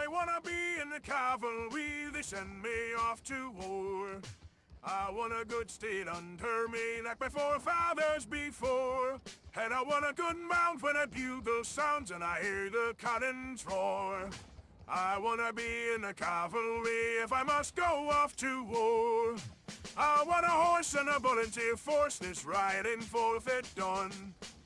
wanna be in the cavalry, they send me off to war. I want a good steed under me like my forefathers before. And I want a good mount when a bugle sounds and I hear the cannons roar. I wanna be in the cavalry if I must go off to war. I want a horse and a volunteer force that's riding forth at dawn.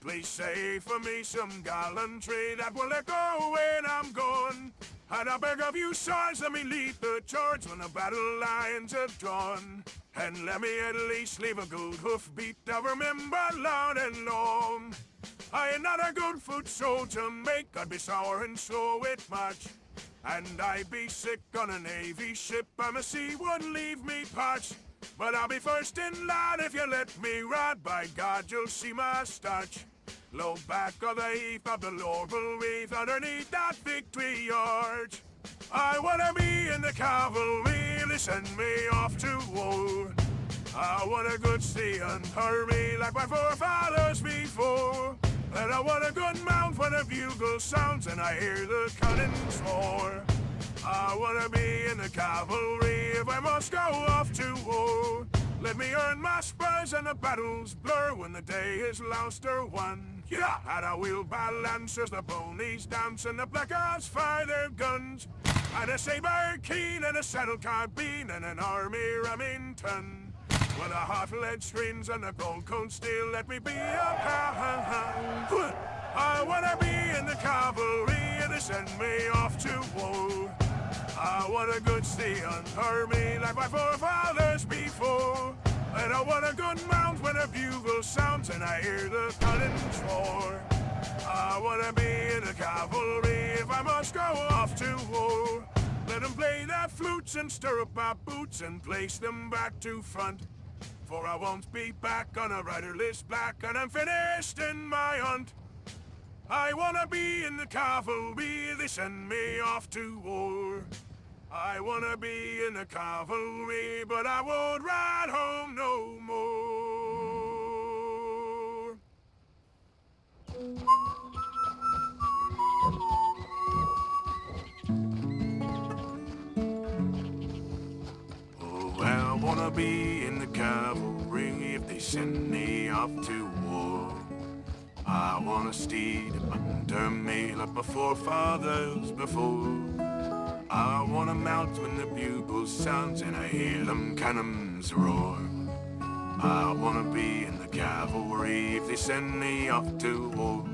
Please say for me some gallantry that will echo when I'm gone. And I beg of you, sirs, let me lead the charge when the battle lines have drawn. And let me at least leave a good hoofbeat I remember loud and long. I ain't not a good foot soul to make, I'd be sour and slow at much. And I'd be sick on a navy ship, and the sea would leave me parched. But I'll be first in line if you let me ride, by God you'll see my starch. Low back of the heath of the laurel wreath underneath that victory arch. I wanna be in the cavalry, they send me off to war. I want a good steed under me like my forefathers before. And I want a good mount when a bugle sounds and I hear the cannons roar. I wanna be in the cavalry if I must go off to war. Let me earn my spurs and the battles blur when the day is lost or won. Yeah! And I wheel by lancers, the ponies dance, and the blackguards fire their guns. And a saber keen and a saddle carbine and an army Remington. With a hot lead screens and a gold cone steel, let me be a pound. I wanna be in the cavalry and they send me off to war. I want a good steed under me like my forefathers before. And I want a good mount when a bugle sounds and I hear the cannons roar. I wanna be in the cavalry if I must go off to war. Let them play their flutes and stir up my boots and place them back to front. For I won't be back on a riderless black and I'm finished in my hunt. I wanna be in the cavalry, they send me off to war. I wanna be in the cavalry, but I won't ride home no more. Oh, I wanna be in the cavalry if they send me off to war. I want a steed under me like my forefathers before. I want a mount when the bugle sounds and I hear them cannons roar. I wanna be in the cavalry if they send me off to war.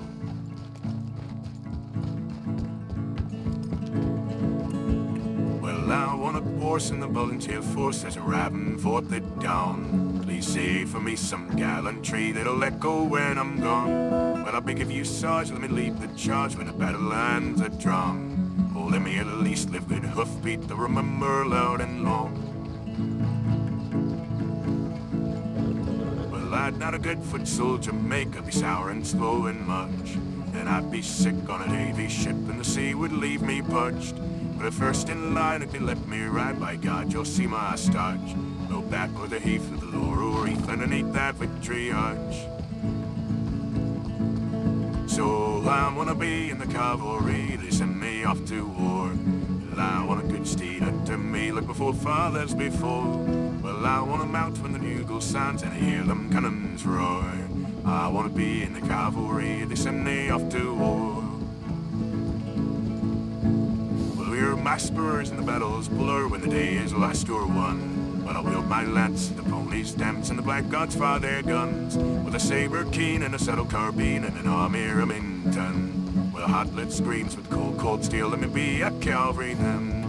Well, I want a horse in the volunteer force that's riding forth at dawn. Please say for me some gallantry that'll echo when I'm gone. Well, I beg of you, Sarge, let me lead the charge when the battle lines are drawn. Oh, let me at least live good hoofbeat to remember loud and long. Well, I'd not a good foot soldier make, I'd be sour and slow and much. And I'd be sick on a navy ship and the sea would leave me parched. But at first in line, if you let me ride, by God, you'll see my starch. Low back o'er the heath of the laurel wreath underneath that victory arch. So I wanna be in the cavalry, they send me off to war. Well, I want a good steed under me like my forefathers before. Well, I want a mount when the bugle sounds and I hear them cannons roar. I wanna be in the cavalry, they send me off to war. Well, we're my spurs and the battles blur when the day is lost or won. But I'll wield my lance, and the ponies dance, and the blackguards fire their guns. With a saber keen and a saddle carbine and an army Remington. With a hot lead screams with cold steel, let me be a cavalry then.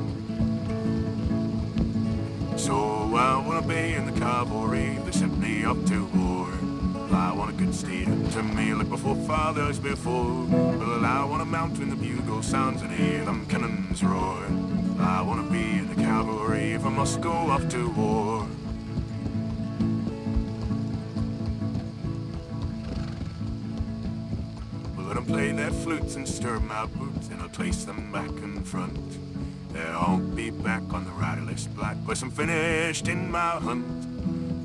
So I wanna be in the cavalry, they sent me off to war. I want a good steed to me like my forefathers before. Well, I want a mount when the bugle sounds and hear them cannons roar. I wanna be in the cavalry if I must go off to war. Well, let them play their flutes and stir my boots and I'll place them back in front. I won't be back on the riderless black, but I'm finished in my hunt.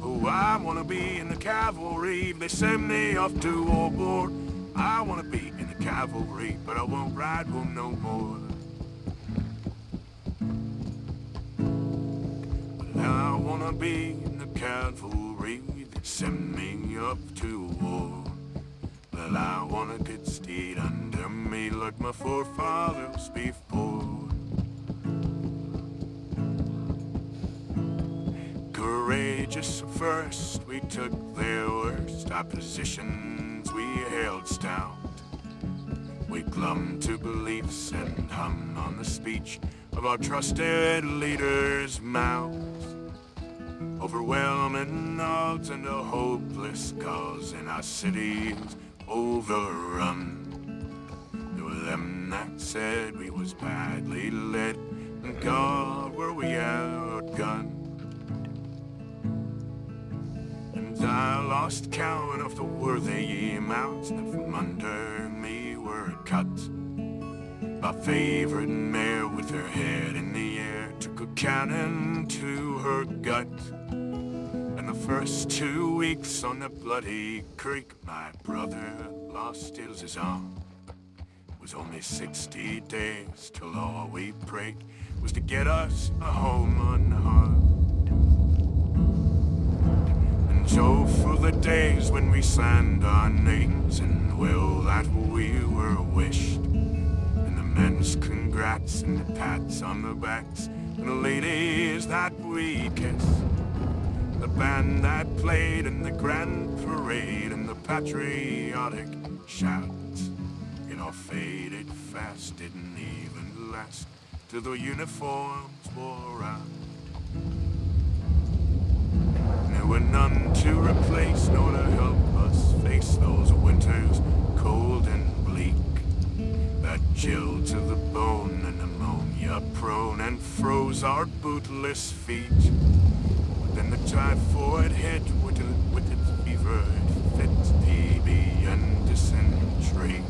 Oh, I wanna be in the cavalry if they send me off to war. I wanna be in the cavalry, but I won't ride home no more. I wanna be in the cavalry that send me up to war. Well, I want a good steed under me like my forefathers before. Courageous first, we took their worst oppositions, we held stout. We clung to beliefs and hummed on the speech of our trusted leaders' mouths. Overwhelming odds and a hopeless cause, and our cities overrun. There were them that said we was badly led, and God, were we outgunned. And I lost count of the worthy amounts that from under me were cut. My favorite mare with her head in the air took a cannon to her gut. And the first 2 weeks on the bloody creek, my brother lost his arm. It was only 60 days till all we prayed was to get us a home unharmed. And so for the days when we signed our names, and well that we were wished, and the men's congrats and the pats on the backs, and the ladies that we kissed, the band that played in the grand parade, and the patriotic shouts, it all faded fast, didn't even last till the uniforms wore out. There were none to replace nor to help us face those winters cold and bleak, that chill to the bone and ammonia prone and froze our bootless feet. Then the typhoid hit with its fever, fit TB and dysentery.